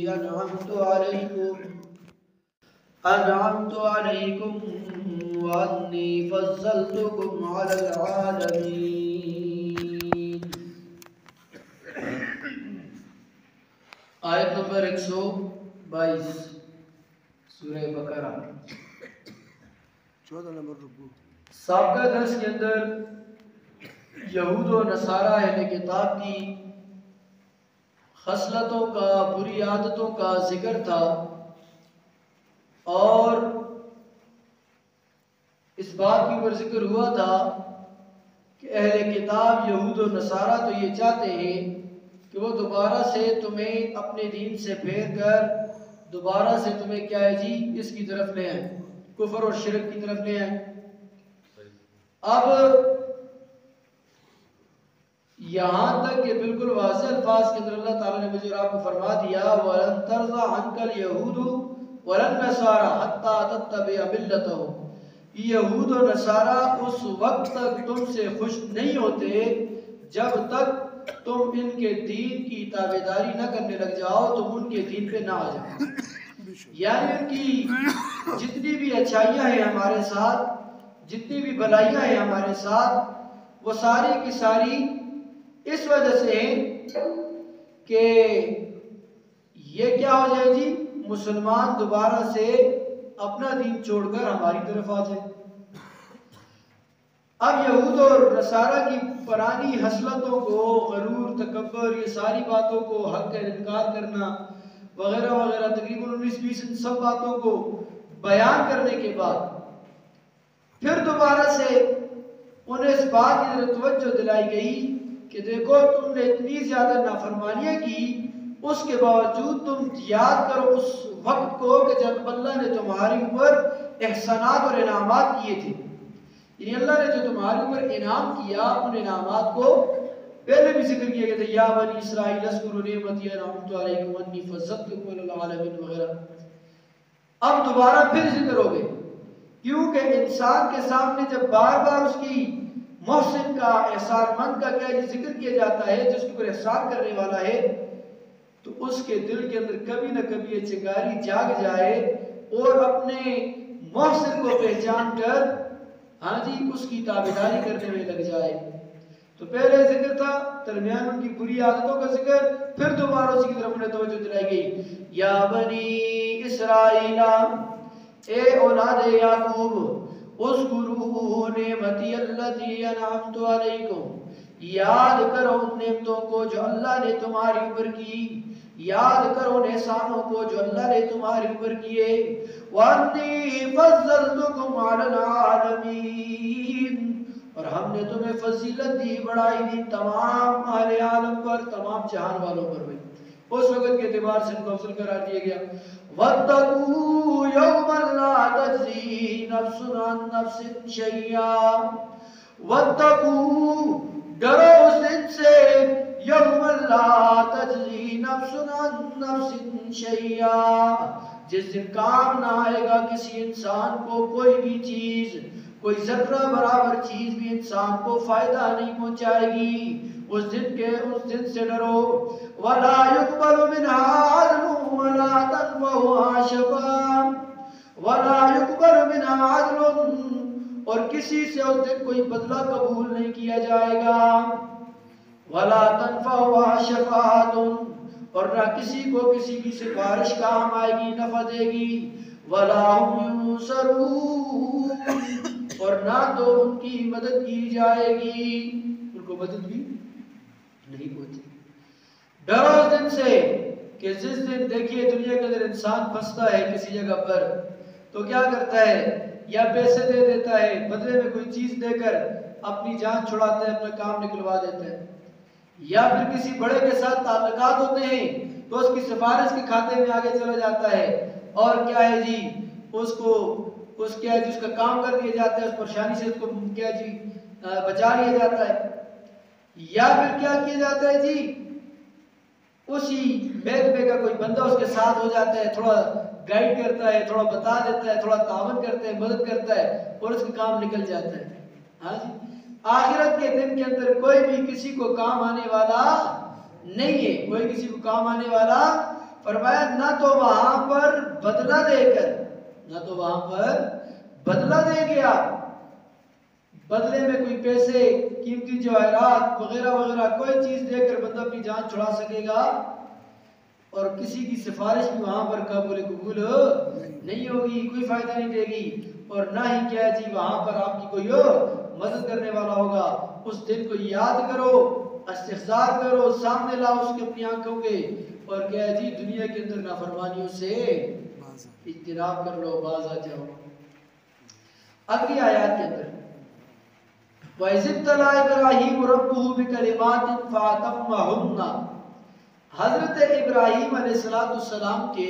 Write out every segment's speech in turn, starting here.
أنعمت عليكم وأني فضلتكم على العالمين. آیت نمبر 122 سورہ بقرہ. 14 نمبر رکوع. سابقہ درس کے اندر یہود و نصارہ اہل کتاب کی خصلتوں کا، بری عادتوں کا ذکر تھا، اور اس بات کی اوپر ذکر ہوا تھا کہ اہل کتاب یہود و نصارہ تو یہ چاہتے ہیں کہ وہ دوبارہ سے تمہیں اپنے دین سے پھیر کر دوبارہ سے تمہیں کیا ہے جی اس کی طرف لے آئیں، کفر اور شرک کی طرف لے آئیں. اب یہاں تک کہ بالکل واضح الفاظ کے اندر اللہ تعالیٰ نے مجھے اور آپ کو فرما دیا وَلَن تَرْضَ عَنْكَ الْيَهُودُ وَلَن نَّصَارَى حَتَّى تَتَّبِعَ مِلَّتَهُمْ. یہود و نصارہ اس وقت تک تم سے خوش نہیں ہوتے جب تک تم ان کے دین کی تابعداری نہ کرنے لگ جاؤ، تم ان کے دین پہ نہ آ جاؤ. یعنی ان کی جتنی بھی اچھائیاں ہیں ہمارے ساتھ، جتنی بھی بھلائیاں ہیں ہمارے ساتھ، وہ ساری کی ساری اس وجہ سے ہیں کہ یہ کیا ہو جائے جی، مسلمان دوبارہ سے اپنا دین چھوڑ کر ہماری طرف آ جائے. اب یہود اور نصارہ کی پرانی حسلتوں کو، غرور، تکبر، یہ ساری باتوں کو، حق کا انکار کرنا وغیرہ وغیرہ، تقریباً 19-20 ان سب باتوں کو بیان کرنے کے بعد پھر دوبارہ سے انہیں اس بات کی طرف توجہ دلائی گئی کہ دیکھو تم نے اتنی زیادہ نافرمانیاں کی، اس کے باوجود تم یاد کرو اس وقت کو کہ جب اللہ نے تمہارے اوپر احسانات اور انعامات کیے تھے. یعنی اللہ نے جو تمہارے اوپر انعام کیا، ان انعامات کو پہلے بھی ذکر کیا گیا تھا، یا بنی اسرائیل اذکروا نعمتی انعمت علیکم انی فضلتکم علی العالمین وغیرہ. اب دوبارہ پھر ذکر ہو گئے، کیونکہ انسان کے سامنے جب بار بار اس کی محسن کا، احسان مند کا کیا ذکر کیا جاتا ہے، جس کے اوپر احسان کرنے والا ہے، تو اس کے دل کے اندر کبھی نہ کبھی یہ چنگاری جاگ جائے اور اپنے محسن کو پہچان کر ہاں جی اس کی تابعداری کرنے میں لگ جائے. تو پہلے ذکر تھا، درمیان ان کی بری عادتوں کا ذکر، پھر دوبارہ اسی کی طرف انہیں توجہ دلائی گئی. یا بنی اسرائیل، اے اولاد یعقوب، اذکروا نعمتی التی انعمت علیکم، یاد کرو ان نعمتوں کو جو اللہ نے تمہاری اوپر کی، یاد کرو ان احسانوں کو جو اللہ نے تمہارے اوپر کیے. وَأَنِّي فَضَّلْتُكُمْ عَلَى الْعَالَمِينَ، اور ہم نے تمہیں فضیلت دی، بڑائی دی تمام اہل عالم پر، تمام جہان والوں پر بھی. اس وقت کے اعتبار سے ان کو افضل قرار دیا گیا. وَاتَّقُوا يَوْمًا لَا تَجْزِي نَفْسٌ عَن نَفْسٍ شَيْئًا، وَاتَّقُوا ڈرو اس دن سے، یوم لا تجزی نفس عن نفس شیئا، جس دن کام نہ آئے گا کسی انسان کو کوئی بھی چیز، کوئی ذرہ برابر چیز بھی انسان کو فائدہ نہیں پہنچائے گی. اس دن سے ڈرو. وَلَا يُقْبَلُ مِنْهَا عَدْلٌ وَلَا تَنفَعُهَا شَفَاعَةٌ، وَلَا يُقْبَلُ مِنْهَا عَدْلٌ، اور کسی سے اس دن کوئی بدلہ قبول نہیں کیا جائے گا. وَلَا تَنفَعُهَا شَفَاعَةٌ، اور نہ کسی کو کسی کی سفارش کام آئے گی، نفع دے گی. وَلَا هُمْ يُنصَرُونَ، اور نہ تو ان کی مدد کی جائے گی، ان کو مدد بھی نہیں پہنچے گی. ڈرو اس دن سے کہ جس دن دیکھیے دنیا کے اندر انسان پھنستا ہے کسی جگہ پر تو کیا کرتا ہے، یا پیسے دے دیتا ہے، بدلے میں کوئی چیز دے کر اپنی جان چھڑاتا ہے، اپنا کام نکلوا دیتا ہے. یا پھر کسی بڑے کے ساتھ تعلقات ہوتے ہیں تو اس کی سفارش کے کھاتے میں آگے چلا جاتا ہے، اور کیا ہے جی اس کا کام کر دیا جاتا ہے، اس پریشانی سے اس کو کیا جی بچا لیا جاتا ہے. یا پھر کیا کیا جاتا ہے جی، اسی محکمے کا کوئی بندہ اس کے ساتھ ہو جاتا ہے، تھوڑا گائیڈ کرتا ہے، تھوڑا بتا دیتا ہے، تھوڑا تعاون کرتا ہے، مدد کرتا ہے، اور اس کا کام نکل جاتا ہے. ہاں جی آخرت کے دن کے اندر کوئی بھی کسی کو کام آنے والا نہیں ہے، کوئی کسی کو کام آنے والا. فرمایا نہ تو وہاں پر بدلہ دے کر، نہ تو وہاں پر بدلہ دیں گے آپ، بدلے میں کوئی پیسے، قیمتی جواہرات وغیرہ وغیرہ کوئی چیز دے کر بندہ اپنی جان چھڑا سکے گا، اور کسی کی سفارش بھی وہاں پر قابل قبول نہیں ہوگی، کوئی فائدہ نہیں دے گی، اور نہ ہی کیا جی وہاں پر آپ کی کوئی مدد کرنے والا ہوگا۔ اس دن کو یاد کرو، استحضار کرو، سامنے لاؤ اس کے اپنی آنکھوں کے، اور کیا جی دنیا کے اندر نافرمانیوں سے اجتناب کر لو، باز آ جاؤ۔ اگلی آیات کے اندر وَإِذِ ابْتَلَىٰ إِبْرَاهِيمُ رَبُّهُ بِكَلِمَاتٍ فَأَتَمَّهُنَّ، حضرت ابراہیم علیہ السلام کے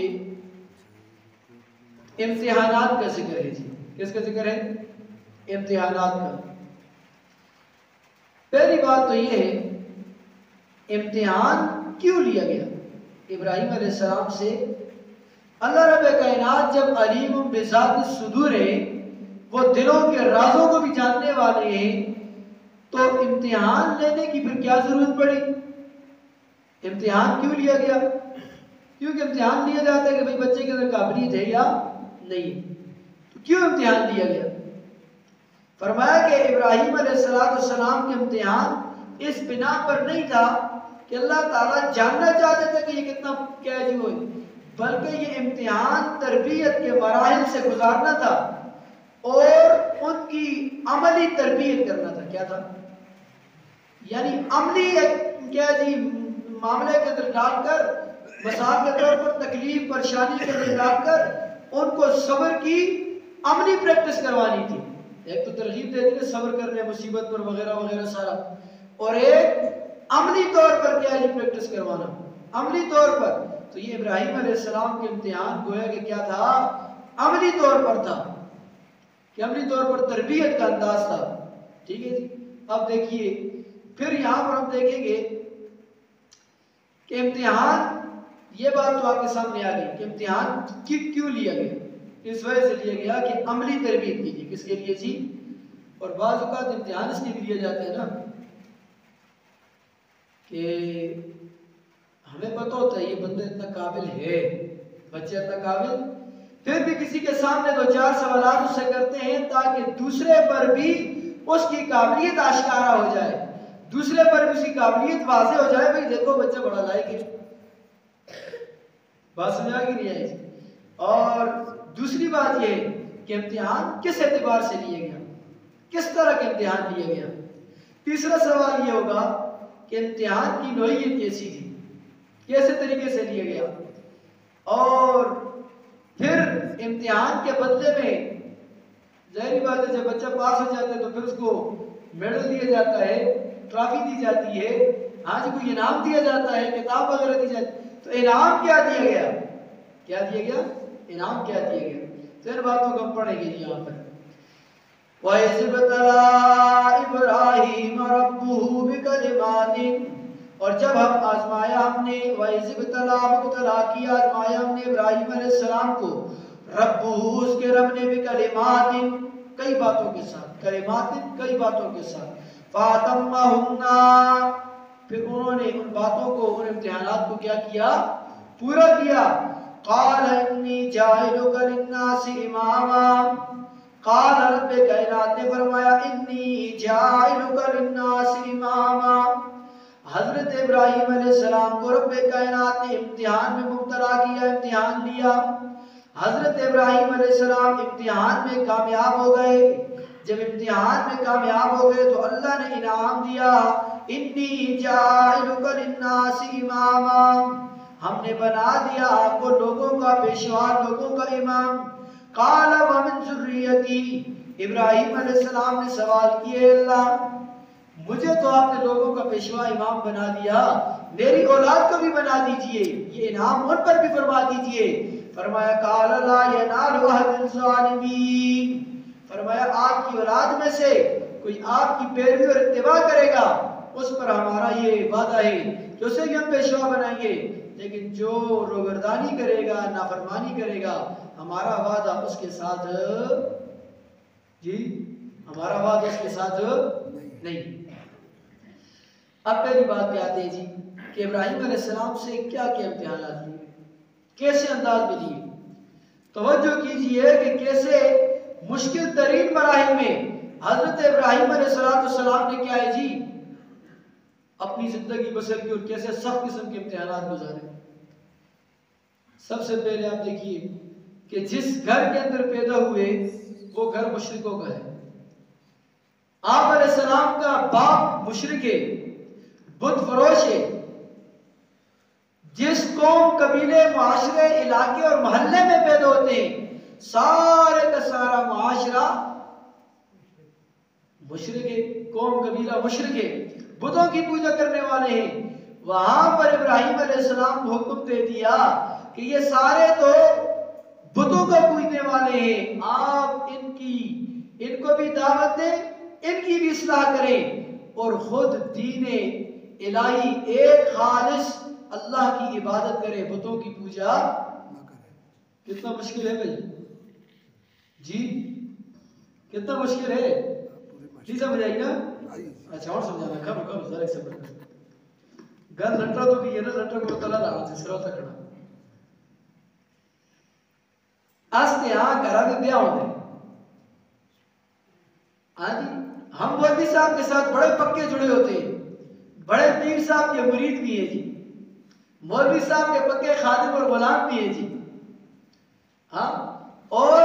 امتحانات کا ذکر ہے جی۔ کس کا ذکر ہے؟ امتحانات کا۔ پہلی بات تو یہ ہے امتحان کیوں لیا گیا ابراہیم علیہ السلام سے؟ اللہ رب کائنات جب علیم بذات الصدور ہے، وہ دلوں کے رازوں کو بھی جاننے والے ہیں، تو امتحان لینے کی پھر کیا ضرورت پڑی؟ امتحان کیوں لیا گیا؟ کیونکہ امتحان لیا جاتا ہے کہ بھئی بچے کے اندر قابلیت ہے یا نہیں، تو کیوں امتحان لیا گیا؟ فرمایا کہ ابراہیم علیہ السلام کے امتحان اس بنا پر نہیں تھا کہ اللہ تعالیٰ جاننا چاہتے تھے کہ یہ کتنا کیا جی ہوئے، بلکہ یہ امتحان تربیت کے مراحل سے گزارنا تھا اور ان کی عملی تربیت کرنا تھا۔ کیا تھا؟ یعنی عملی کیا جی معاملے کے اندر ڈال کر، مثال کے طور پر تکلیف پریشانی کے اندر ڈال کر ان کو صبر کی عملی پریکٹس کروانی تھی۔ ایک تو ترغیب دیتے تھے صبر کرنے مصیبت پر وغیرہ وغیرہ سارا، اور ایک عملی طور پر کیا جی پریکٹس کروانا، عملی طور پر۔ تو یہ ابراہیم علیہ السلام کے امتحان گویا کہ کیا تھا؟ عملی طور پر تھا، کہ عملی طور پر تربیت کا انداز تھا۔ ٹھیک ہے جی۔ اب دیکھیے پھر یہاں پر ہم دیکھیں گے کہ امتحان، یہ بات تو آپ کے سامنے آ گئی کہ امتحان کیوں لیا گیا؟ اس وجہ سے لیا گیا کہ عملی تربیت کیجیے۔ کس کے لیے جی؟ اور بعض اوقات امتحان اس لیے بھی لیا جاتے ہیں نا کہ ہمیں پتہ ہوتا ہے یہ بندہ اتنا قابل ہے، بچہ اتنا قابل، پھر بھی کسی کے سامنے دو چار سوالات اس سے کرتے ہیں تاکہ دوسرے پر بھی اس کی قابلیت آشکارا ہو جائے، دوسرے پر بھی اس کی قابلیت واضح ہو جائے، بھئی دیکھو بچہ بڑا لائق ہے۔ بات سمجھا کہ نہیں آئی؟ اور دوسری بات یہ کہ امتحان کس اعتبار سے لیا گیا، کس طرح کا امتحان لیا گیا۔ تیسرا سوال یہ ہوگا کہ امتحان کی نوعیت کیسی تھی، کیسے طریقے سے لیا گیا، اور پھر امتحان کے بدلے میں ظاہری بات ہے جب بچہ پاس ہو جاتا ہے تو پھر اس کو میڈل دیا جاتا ہے، ٹرافی دی جاتی ہے، ہاں جی کوئی انعام دیا جاتا ہے، کتاب وغیرہ دی جاتی ہے۔ تو انعام کیا دیا گیا؟ کیا دیا گیا؟ انعام کیا دیا گیا؟ تو ان باتوں کو ہم پڑھیں گے یہاں پر۔ وَإِذِ ابْتَلَىٰ إِبْرَاهِيمَ رَبُّهُ بِكَلِمَاتٍ، اور جب ہم آزمایا ہم نے، وَإِذِ ابْتَلَىٰ مبتلا کیا، آزمایا ہم نے ابراہیم علیہ السلام کو، رَبُّهُ اس کے رب نے، بِكَلِمَاتٍ کئی باتوں کے ساتھ، کلماتٍ کئی باتوں کے ساتھ، فَأَتَمَّهُنَّ پھر انہوں نے ان باتوں کو، ان امتحانات کو کیا کیا؟ پورا کیا۔ قَالَ إِنِّي جَاعِلُكَ لِلنَّاسِ إِمَامًا، قال رب کائنات نے فرمایا انی جاعلک للناس اماما، حضرت ابراہیم علیہ السلام کو رب کائنات نے امتحان میں مبتلا کیا، امتحان لیا۔ حضرت ابراہیم علیہ السلام امتحان میں کامیاب ہو گئے، جب امتحان میں کامیاب ہو گئے تو اللہ نے انعام دیا، انی جاعلک للناس اماما، ہم نے بنا دیا آپ کو لوگوں کا پیشوا، لوگوں کا امام۔ قال ومن ذریتی، ابراہیم علیہ السلام نے سوال کیے، اللہ مجھے تو آپ نے لوگوں کا پیشوا امام بنا دیا، میری اولاد کو بھی بنا دیجئے، یہ انعام ان پر بھی فرما دیجئے۔ فرمایا قال لا ینال عہد الظالمین، فرمایا آپ کی اولاد میں سے کوئی آپ کی پیروی اور اتباع کرے گا اس پر ہمارا یہ وعدہ ہے کہ اسے بھی ہم پیشوا بنائیں گے، لیکن جو روگردانی کرے گا، نافرمانی کرے گا، ہمارا وعدہ اس کے ساتھ جی، ہمارا وعدہ اس کے ساتھ نہیں۔ اب پہلی بات پہ آتے ہیں جی کہ ابراہیم علیہ السلام سے کیا کیا امتحانات لیے؟ کیسے انداز میں دیے. توجہ کیجئے کہ کیسے مشکل ترین مراحل میں حضرت ابراہیم علیہ السلام نے کیا ہے جی اپنی زندگی بسر کی اور کیسے سخت قسم کے امتحانات گزارے. سب سے پہلے آپ دیکھیے کہ جس گھر کے اندر پیدا ہوئے وہ گھر مشرکوں کا ہے. آپ علیہ السلام کا باپ مشرک ہے، بت فروش ہے. جس قوم، قبیلے، معاشرے، علاقے اور محلے میں پیدا ہوتے ہیں سارے کا سارا معاشرہ مشرک ہے، قوم قبیلہ مشرک ہے، بتوں کی پوجا کرنے والے ہیں. وہاں پر ابراہیم علیہ السلام کو حکم دے دیا کہ یہ سارے تو بتوں کو پوجنے والے ہیں، آپ ان کو بھی دعوت دیں، ان کی بھی اصلاح کریں اور خود دین الہی ایک خالص اللہ کی عبادت کرے، بتوں کی پوجا نہ کرے. کتنا مشکل ہے بھائی جی، کتنا مشکل ہے. نہیں سمجھ آئی نا؟ اچھا اور سمجھانا کم ذرا صبر کر. گل لٹرا تو بھی ہے نا، لٹرا کو تلا لا جس طرح تکڑا آستے ہاں گھرا میں بیاہ ہوتے ہیں. ہاں جی، ہم مولوی صاحب کے ساتھ بڑے پکے جڑے ہوتے ہیں، بڑے پیر صاحب کے مرید بھی ہیں جی، مولوی صاحب کے پکے خادم اور غلام بھی ہیں جی. ہاں اور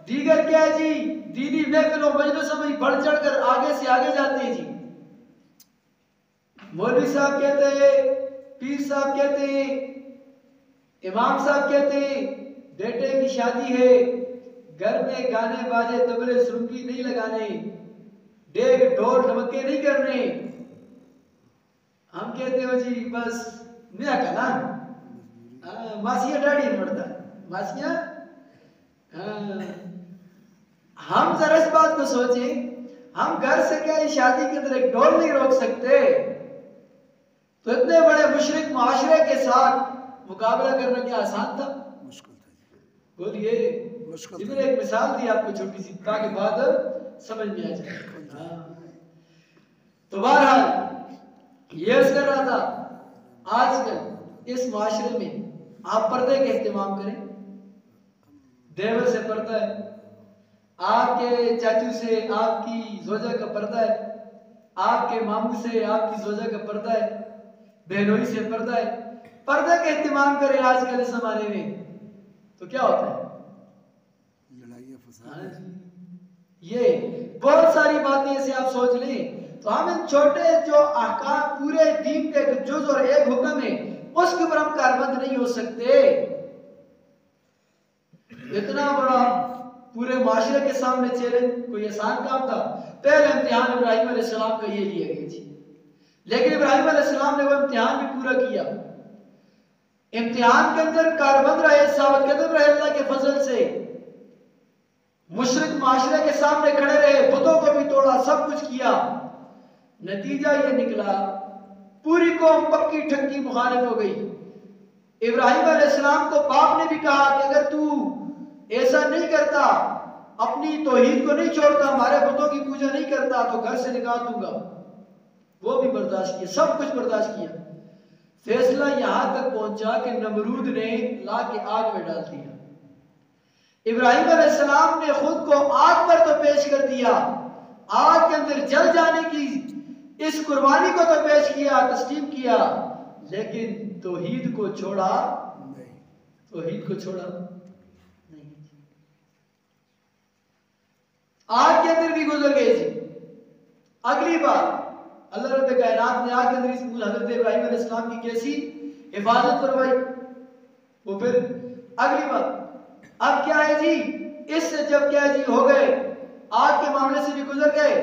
دیگر کیا ہے جی دینی محفلوں مجلسوں میں بڑھ چڑھ کر آگے سے آگے جاتے ہیں جی. مولوی صاحب کہتے ہیں، پیر صاحب کہتے ہیں، امام صاحب کہتے ہیں بیٹے کی شادی ہے، گھر میں گانے باجے تبلے سرنگی نہیں لگانے، ڈیگ ڈھول ڈھمکے نہیں کرنے. ہم کہتے ہو جی بس میاں کا نا ماسیاں ڈاڑی نہیں پڑتا ماسیاں. ہم ذرا اس بات کو سوچیں، ہم گھر سے کیا شادی کے اندر ایک ڈھول نہیں روک سکتے تو اتنے بڑے مشرک معاشرے کے ساتھ مقابلہ کرنا کیا آسان تھا؟ مشکل تھا. بولیے مشکل. میں نے ایک مثال دی آپ کو چھوٹی سی تاکہ بات سمجھ میں آ جائے. تو بہرحال یہ عرض کر رہا تھا آج کل اس معاشرے میں آپ پردے کا اہتمام کریں. دیور سے پردہ ہے، آپ کے چاچو سے آپ کی زوجہ کا پردہ ہے، آپ کے ماموں سے آپ کی زوجہ کا پردہ ہے، بہنوئی سے پردہ ہے. پردہ کا اہتمام کریں. آج کل اس زمانے میں تو کیا ہوتا ہے لڑائیاں فساد. یہ بہت ساری باتیں ایسے آپ سوچ لیں تو ہم ان چھوٹے جو احکام پورے دین کے جز اور ایک حکم ہے اس کے اوپر ہم کاربند نہیں ہو سکتے. اتنا بڑا پورے معاشرے کے سامنے چیلنج کوئی آسان کام تھا. پہلے امتحان ابراہیم علیہ السلام کا یہ لیا گیا تھی، لیکن ابراہیم علیہ السلام نے وہ امتحان بھی پورا کیا. امتحان کے اندر کاربند رہے، ثابت قدم رہے اللہ کے فضل سے، مشرک معاشرے کے سامنے کھڑے رہے، بتوں کو بھی توڑا، سب کچھ کیا. نتیجہ یہ نکلا پوری قوم پکی ٹھنکی مخالف ہو گئی. ابراہیم علیہ السلام کو باپ نے بھی کہا کہ اگر تو ایسا نہیں کرتا، اپنی توحید کو نہیں چھوڑتا، ہمارے بتوں کی پوجا نہیں کرتا تو گھر سے نکال دوں گا. وہ بھی برداشت کیا، سب کچھ برداشت کیا. فیصلہ یہاں تک پہنچا کہ نمرود نے لا کے آگ میں ڈال دیا. ابراہیم علیہ السلام نے خود کو آگ پر تو پیش کر دیا، آگ کے اندر جل جانے کی اس قربانی کو تو پیش کیا، تسلیم کیا، لیکن توحید کو چھوڑا نہیں. توحید کو چھوڑا نہیں. آگ کے اندر بھی گزر گئے تھے. اگلی بار اللہ رب کائنات نے آگ کے اندر اس حضرت ابراہیم علیہ السلام کی کیسی حفاظت فرمائی. وہ پھر اگلی بار اب کیا ہے جی اس سے جب کیا جی ہو گئے آگ کے معاملے سے بھی گزر گئے،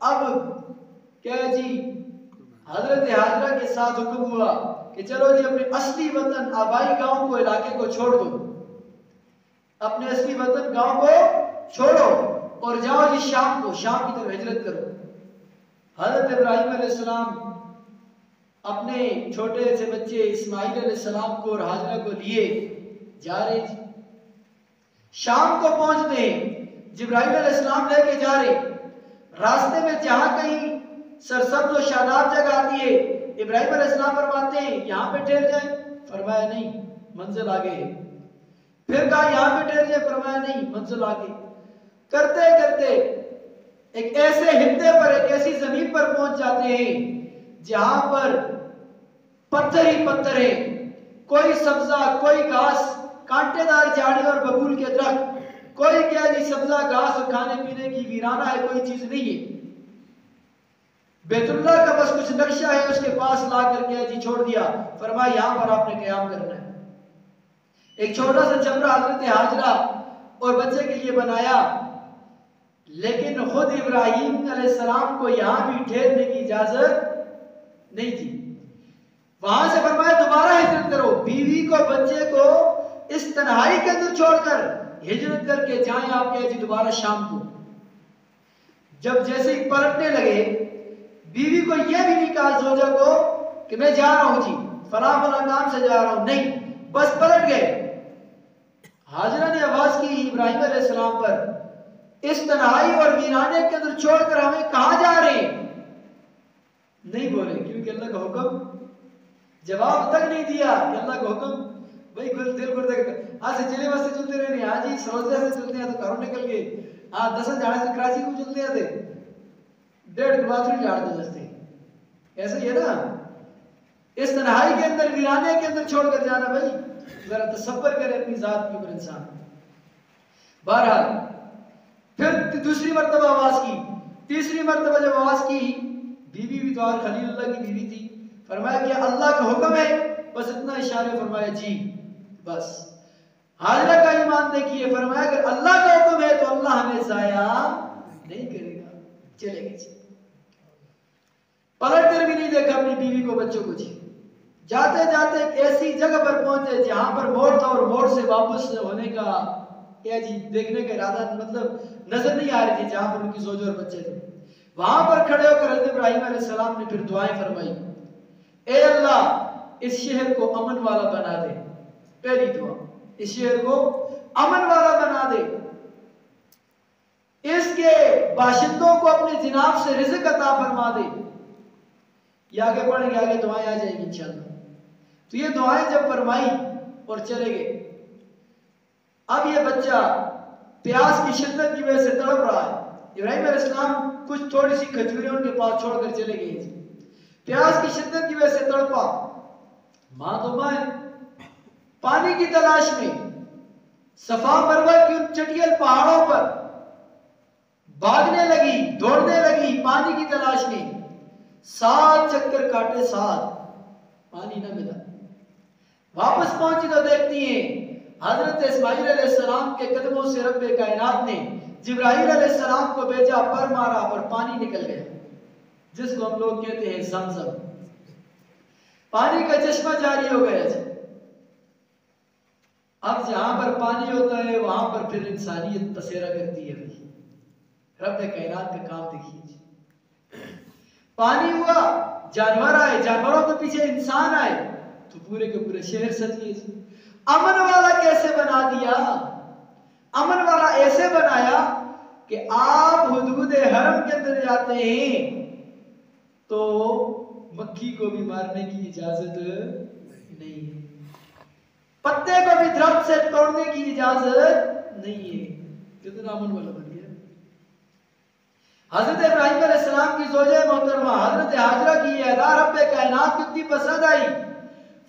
اب کیا جی حضرت حاجرہ کے ساتھ حکم ہوا کہ چلو جی اپنے اصلی وطن آبائی گاؤں کو، علاقے کو چھوڑ دو، اپنے اصلی وطن گاؤں کو چھوڑو اور جاؤ جی شام کو، شام کی طرف ہجرت کرو. حضرت ابراہیم علیہ السلام اپنے چھوٹے سے بچے اسماعیل علیہ السلام کو اور حاجرہ کو لیے جا رہے تھے. شام کو پہنچتے ہیں، جبرائیل علیہ السلام لے کے جا رہے. راستے میں جہاں کہیں سرسبز و شاداب جگہ آتی ہے ابراہیم علیہ السلام فرماتے ہیں یہاں پہ ٹھہر جائیں. فرمایا نہیں، منزل آگے ہے. پھر کہا یہاں پہ ٹھہر جائے, فرمایا نہیں منزل آگے. کرتے کرتے ایک ایسے ہندے پر, ایک ایسی زمین پر پہنچ جاتے ہیں جہاں پر پتھر ہی پتھر ہے, کوئی سبزہ, کوئی گھاس, کانٹے دار جھاڑی اور ببول کے درخت, کوئی کیا جی سبزہ گھاس اور کھانے پینے کی ویرانہ ہے, کوئی چیز نہیں ہے. بیت اللہ کا بس کچھ نقشہ ہے, اس کے پاس لا کر کے جی چھوڑ دیا, فرمایا یہاں پر آپ نے قیام کرنا ہے. ایک چھوٹا سا چمرہ حضرت حاجرہ اور بچے کے لیے بنایا, لیکن خود ابراہیم علیہ السلام کو یہاں بھی ٹھہرنے کی اجازت نہیں تھی. وہاں سے فرمایا دوبارہ ہجرت کرو, بیوی کو بچے کو اس تنہائی کے اندر چھوڑ کر ہجرت کر کے جائیں آپ کے جی دوبارہ شام کو. جب جیسے ہی پلٹنے لگے, بیوی کو یہ بھی نہیں کہا زوجہ کو کہ میں جا رہا ہوں جی فلاں فلاں کام سے جا رہا ہوں, نہیں, بس پلٹ گئے. حاجرہ نے آواز کی ابراہیم علیہ السلام پر, اس تنہائی اور ویرانے کے اندر چھوڑ کر ہمیں کہاں جا رہے ہیں؟ نہیں بولے, کیونکہ اللہ کا حکم, جواب تک نہیں دیا کہ اللہ کا حکم. بھائی دل کو آج سے چلے واسطے چلتے رہے نہیں, آج ہی سروجہ سے چلتے ہیں تو گھروں نکل گئے, ہاں 10 جاڑے سے کراچی کو چلتے ہیں تھے, 1.5 باتھ جاڑ دے دستے, ایسا ہی ہے نا. اس تنہائی کے اندر ویرانے کے اندر چھوڑ کر جانا, بھائی ذرا تصور کرے اپنی ذات کے اوپر انسان. بہرحال پھر دوسری مرتبہ آواز کی, تیسری مرتبہ جب آواز کی, بیوی بھی تو اور خلیل اللہ کی بیوی تھی, فرمایا کہ اللہ کا حکم ہے, بس اتنا اشارے, فرمایا جی بس. حاجرہ کا ایمان دیکھیے, فرمایا اگر اللہ کا حکم ہے تو اللہ ہمیں ضائع نہیں کرے گا, چلے گئے جی. پلٹ کر بھی نہیں دیکھا اپنی بیوی کو, بچوں کو جی. جاتے جاتے ایک ایسی جگہ پر پہنچے جہاں پر موڑ تھا, اور موڑ سے واپس ہونے کا کیا جی دیکھنے کا ارادہ مطلب نظر نہیں آ رہی تھی, جہاں پر ان کی زوجہ اور بچے تھے. وہاں پر کھڑے ہو کر حضرت ابراہیم علیہ السلام نے پھر دعائیں فرمائی, اے اللہ اس شہر کو امن والا بنا دے. پہلی دعا, اس شہر کو امن والا بنا دے, اس کے باشندوں کو اپنے جناب سے رزق عطا فرما دے. یہ آگے پڑھیں گے, آگے دعائیں آ جائیں گی انشاءاللہ. تو یہ دعائیں جب فرمائی اور چلے گئے, اب یہ بچہ پیاس کی شدت کی وجہ سے تڑپ رہا ہے. ابراہیم علیہ السلام کچھ تھوڑی سی کھجوریں ان کے پاس چھوڑ کر چلے گئے. پیاس کی شدت کی وجہ سے تڑپا, ماں تو ماں ہے, پانی کی تلاش میں صفا مروہ کی ان چٹیل پہاڑوں پر بھاگنے لگی, دوڑنے لگی پانی کی تلاش میں. 7 چکر کاٹے, 7 پانی نہ ملا. واپس پہنچی تو دیکھتی ہیں حضرت اسماعیل علیہ السلام کے قدموں سے رب کائنات نے جبرائیل علیہ السلام کو بھیجا, پر مارا اور پانی نکل گیا, جس کو ہم لوگ کہتے ہیں زمزم. پانی کا چشمہ جاری ہو گیا جی. اب جہاں پر پانی ہوتا ہے وہاں پر پھر انسانیت بسیرا کرتی ہے. رب کائنات کا کام دیکھیے جی. پانی ہوا, جانور آئے, جانوروں کے پیچھے انسان آئے, تو پورے کے پورے شہر سج گئے جی. امن والا کیسے بنا دیا؟ امن والا ایسے بنایا کہ آپ حدود حرم کے اندر جاتے ہیں تو مکھی کو بھی مارنے کی اجازت نہیں ہے, پتے کو بھی درخت سے توڑنے کی اجازت نہیں ہے. کتنا امن والا بن گیا. حضرت ابراہیم علیہ السلام کی زوجہ محترمہ حضرت حاجرہ کی یہ ادا رب کائنات کتنی پسند آئی.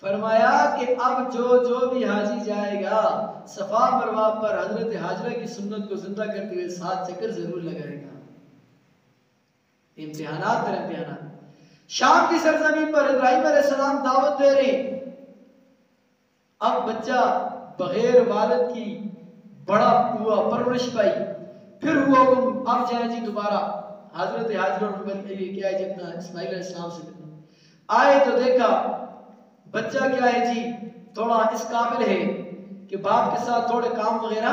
فرمایا کہ اب جو بھی حاجی جائے گا صفا مروہ پر حضرت حاجرہ کی سنت کو زندہ کرتے ہوئے 7 چکر ضرور لگائے گا. امتحانات پر امتحانات. شام کی سرزمین پر ابراہیم علیہ السلام دعوت دے رہے ہیں. اب بچہ بغیر والد کی بڑا ہوا, پرورش پائی, پھر ہوا حکم اب جائیں جی دوبارہ حضرت حاجرہ کیا ہے جتنا اسماعیل علیہ السلام سے آئے تو دیکھا بچہ کیا ہے جی تھوڑا اس قابل ہے کہ باپ کے ساتھ تھوڑے کام وغیرہ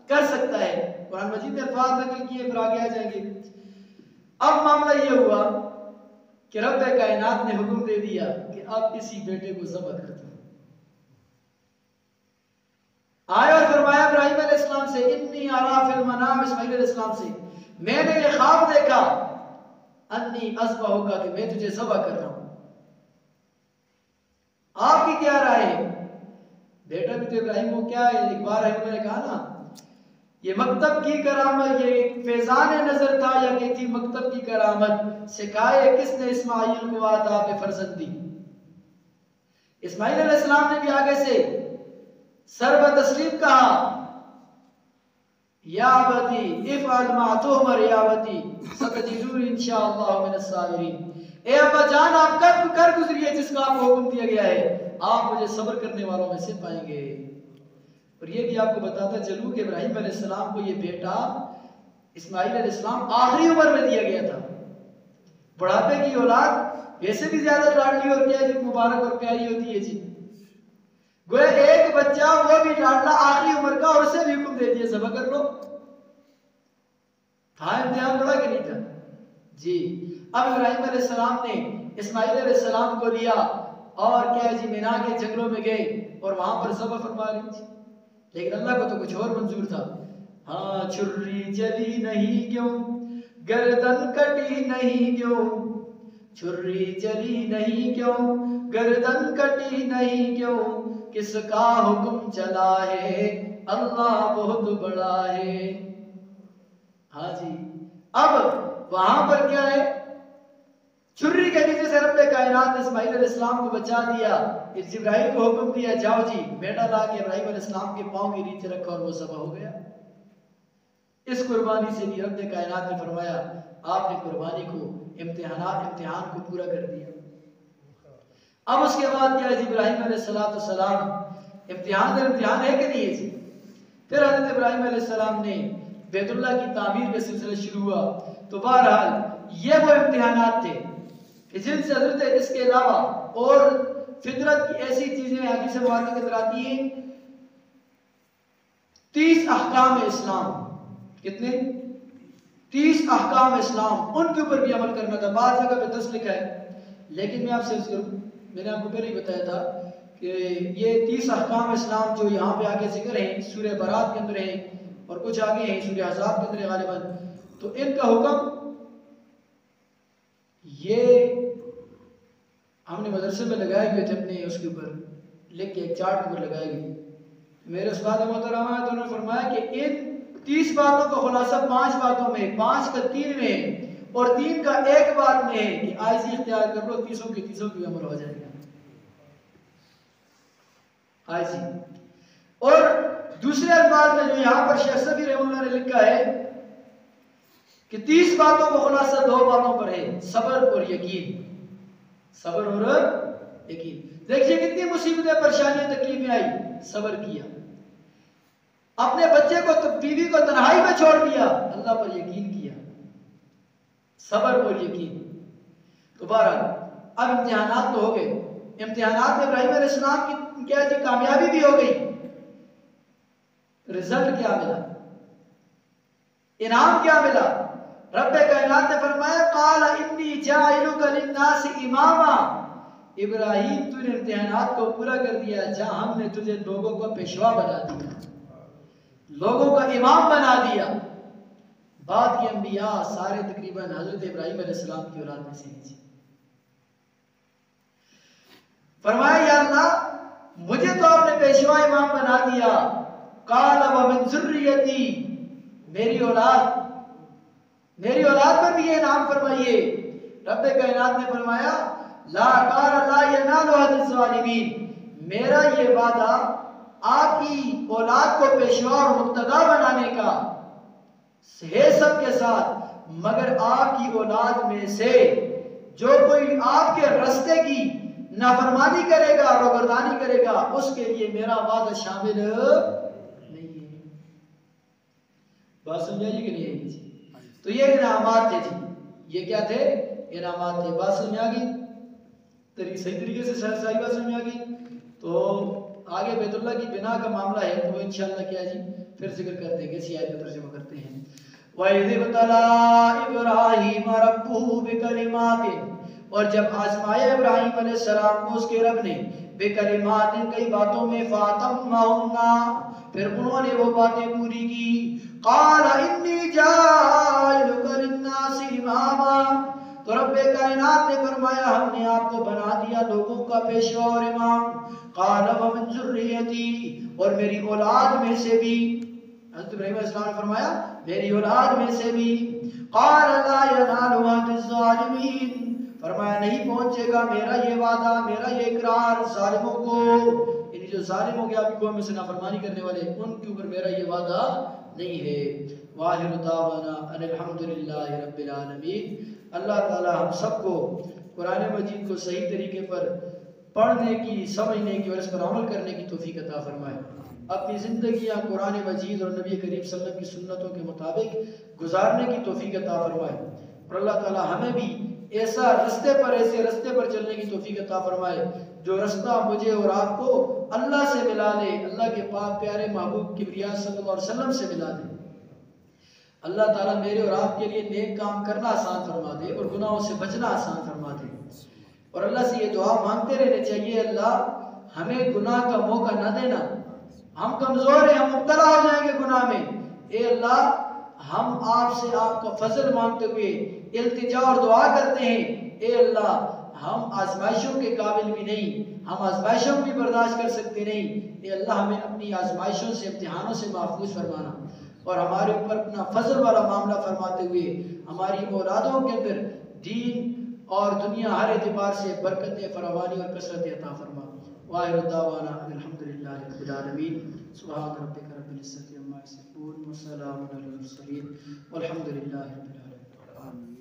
کر سکتا ہے. قرآن مجید نے الفاظ نقل کیے, پھر آگے آ جائیں گے. اب معاملہ یہ ہوا کہ رب کائنات نے حکم دے دیا کہ اب اسی بیٹے کو ذبح کر دو. آئے اور فرمایا ابراہیم علیہ السلام سے, انی ارا فی المنام, اسماعیل علیہ السلام سے میں نے یہ خواب دیکھا, انی اذبحک, کہ میں تجھے ذبح کر رہا ہوں. آپ کی کیا رائے ہے؟ بیٹا بھی تو ابراہیم کو کیا ہے، ایک بار انہوں نے کہا نا یہ مکتب کی کرامت، یہ ایک فیضان نظر تھا یا کہ تھی مکتب کی کرامت، سکھائے کس نے اسماعیل کو آداب فرزندی۔ اسماعیل علیہ السلام نے بھی آگے سے سر بتسلیم کہا یا ابتی افعل ما تؤمر یا ابتی ستجدونی انشاءاللہ من الصابرین، اے ابا جان آپ کر گزریے جس کا آپ کو حکم دیا گیا ہے، آپ مجھے صبر کرنے والوں میں سے پائیں گے۔ اور یہ بھی آپ کو بتاتا چلوں کہ ابراہیم علیہ السلام کو یہ بیٹا اسماعیل علیہ السلام آخری عمر میں دیا گیا تھا۔ بڑھاپے کی اولاد ویسے بھی زیادہ لاڈلی اور کیا جی مبارک اور پیاری ہوتی ہے جی، گویا ایک بچہ وہ بھی لاڈلا آخری عمر کا، اور اسے بھی حکم دے دیا ذبح کر لو۔ تھا امتحان بڑا کہ نہیں تھا جی۔ اب ابراہیم علیہ السلام نے اسماعیل علیہ السلام کو لیا اور کیا جی مینا کے جنگلوں میں گئے اور وہاں پر ذبح فرما لی تھی، لیکن اللہ کو تو کچھ اور منظور تھا۔ ہاں چھری جلی نہیں کیوں، گردن کٹی نہیں کیوں، چھری جلی نہیں کیوں، گردن کٹی نہیں کیوں، کس کا حکم چلا ہے اللہ بہت بڑا ہے۔ ہاں جی اب وہاں پر کیا ہے، چھری کے نیچے سے رب کائنات نے اسماعیل علیہ السلام کو بچا دیا، اس جبرائیل کو حکم دیا جاؤ جی بیٹا لا کے ابراہیم علیہ السلام کے پاؤں کے نیچے رکھا اور وہ ذبح ہو گیا۔ اس قربانی سے بھی رب کائنات نے فرمایا آپ نے قربانی کو امتحان کو پورا کر دیا۔ اب اس کے بعد کیا ہے جی ابراہیم علیہ السلام امتحان ہے کہ نہیں ہے جی، پھر حضرت ابراہیم علیہ السلام نے بیت اللہ کی تعمیر کا سلسلہ شروع ہوا۔ تو بہرحال یہ وہ امتحانات تھے کہ جن سے حضرت اس کے علاوہ اور فطرت کی ایسی چیزیں حدیث مبارکہ کے اندر آتی ہیں 30 احکام اسلام، کتنے 30 احکام اسلام، ان کے اوپر بھی عمل کرنا تھا۔ بعض جگہ پہ 10 لکھا ہے، لیکن میں میں نے آپ کو پہلے ہی بتایا تھا کہ یہ 30 احکام اسلام جو یہاں پہ آگے ذکر ہیں سورہ برات کے اندر ہیں اور کچھ آگے ہیں سورہ احزاب کے اندر غالباً، تو ان کا حکم یہ ہم نے مدرسے میں لگائے ہوئے تھے اپنے اس کے اوپر لکھ کے ایک چارٹ پر لگائے گئے۔ میرے استاد محترم ہے تو انہوں نے فرمایا کہ ان 30 باتوں کا خلاصہ 5 باتوں میں، 5 کا 3 میں اور 3 کا 1 بات میں ہے کہ آئزی اختیار کر لو، 30 کی عمل ہو جائے گا آئزی۔ اور دوسرے الفاظ میں جو یہاں پر شیخ صفی رحمہ اللہ نے لکھا ہے کہ 30 باتوں کا خلاصہ 2 باتوں پر ہے، صبر اور یقین، صبر اور یقین۔ دیکھیے کتنی مصیبتیں پریشانیاں تکلیفیں آئی، صبر کیا، اپنے بچے کو بیوی کو تنہائی میں چھوڑ دیا، اللہ پر یقین کیا، صبر اور یقین۔ تو بہرحال اب امتحانات تو ہو گئے، امتحانات میں ابراہیم علیہ السلام کی کیا جی کامیابی بھی ہو گئی، رزلٹ کیا ملا، انعام کیا ملا؟ رب کائنات نے فرمایا قال انی جاعلک للناس اماما، ابراہیم تو نے امتحانات کو پورا کر دیا جہاں ہم نے تجھے لوگوں کو پیشوا بنا دیا، لوگوں کا امام بنا دیا۔ بعد کے انبیاء سارے تقریباً حضرت ابراہیم علیہ السلام کی اولاد میں سے ہیں۔ فرمایا یا اللہ مجھے تو آپ نے پیشوا امام بنا دیا، قال ومن ذریتی، میری اولاد پر بھی یہ انعام فرمائیے۔ رب کائنات نے فرمایا لا قال لا ینال عہد الظالمین، میرا یہ وعدہ آپ کی اولاد کو پیشوا اور مقتدا بنانے کا ہے سب کے ساتھ، مگر آپ کی اولاد میں سے جو کوئی آپ کے رستے کی نافرمانی کرے گا، روگردانی کرے گا، اس کے لیے میرا وعدہ شامل نہیں ہے۔ بات سمجھائیے کہ نہیں ہے جی؟ تو یہ انعامات تھے جی، یہ کیا تھے؟ انعامات تھے۔ بات سمجھ آ گئی؟ صحیح طریقے سے صحیح بات سمجھ آ گئی؟ تو آگے بیت اللہ کی بنا کا معاملہ ہے تو انشاءاللہ کیا جی پھر ذکر کرتے ہیں، کسی آیت کا ترجمہ کرتے ہیں۔ وَإِذِ ابْتَلَىٰ إِبْرَاهِيمَ رَبُّهُ بِكَلِمَاتٍ، اور جب آزمایا ابراہیم علیہ السلام کو اس کے رب نے بِكَلِمَاتٍ کئی باتوں میں، فَأَتَمَّهُنَّ پھر انہوں نے وہ باتیں پوری کی، قَالَ إِنِّي جَاعِلُكَ لِلنَّاسِ إِمَامًا، تو رب کائنات نے فرمایا ہم نے آپ کو بنا دیا لوگوں کا پیشوا اور امام، قال ومن ذریتی، اور میری اولاد میں سے بھی، حضرت ابراہیم علیہ السلام نے فرمایا میری اولاد میں سے بھی، قال لا ینال عہد الظالمین، فرمایا نہیں پہنچے گا میرا یہ وعدہ، میرا یہ اقرار ظالموں کو، یعنی جو ظالم ہو گیا آپ کی قوم میں سے نافرمانی کرنے والے، ان کے اوپر میرا یہ وعدہ نہیں ہے۔ وآخر دعوانا ان الحمدللہ رب العالمین۔ اللہ تعالی ہم سب کو قرآن مجید کو صحیح طریقے پر پڑھنے کی، سمجھنے کی اور اس پر عمل کرنے کی توفیق عطا فرمائے، اپنی زندگیاں قرآن مجید اور نبی کریم صلی اللہ علیہ وسلم کی سنتوں کے مطابق گزارنے کی توفیق عطا فرمائے، اور اللہ تعالی ہمیں بھی ایسے رستے پر چلنے کی توفیق عطا فرمائے جو رستہ مجھے اور آپ کو اللہ سے ملا دے، اللہ کے پاک پیارے محبوب کبریا صلی اللہ علیہ وسلم سے ملا دے۔ اللہ تعالیٰ میرے اور آپ کے لیے نیک کام کرنا آسان فرما دے اور گناہوں سے بچنا آسان فرما دے، اور اللہ سے یہ دعا مانگتے رہنے چاہیے اللہ ہمیں گناہ کا موقع نہ دینا، ہم کمزور ہیں، ہم مبتلا ہو جائیں گے گناہ میں، اے اللہ ہم آپ سے آپ کا فضل مانگتے ہوئے التجا اور دعا کرتے ہیں، اے اللہ ہم آزمائشوں کے قابل بھی نہیں، ہم آزمائشوں بھی برداشت کر سکتے نہیں، اے اللہ ہمیں اپنی آزمائشوں سے، امتحانوں سے محفوظ فرمانا، اور ہمارے اوپر اپنا فضل والا معاملہ فرماتے ہوئے ہماری اولادوں کے اندر دین اور دنیا ہر اعتبار سے برکت فراوانی اور کثرت عطا فرما۔ وآخر دعوانا الحمدللہ رب العالمین۔ سبحان ربک رب العزۃ عما یصفون وسلام علی المرسلین والحمد للہ رب العالمین۔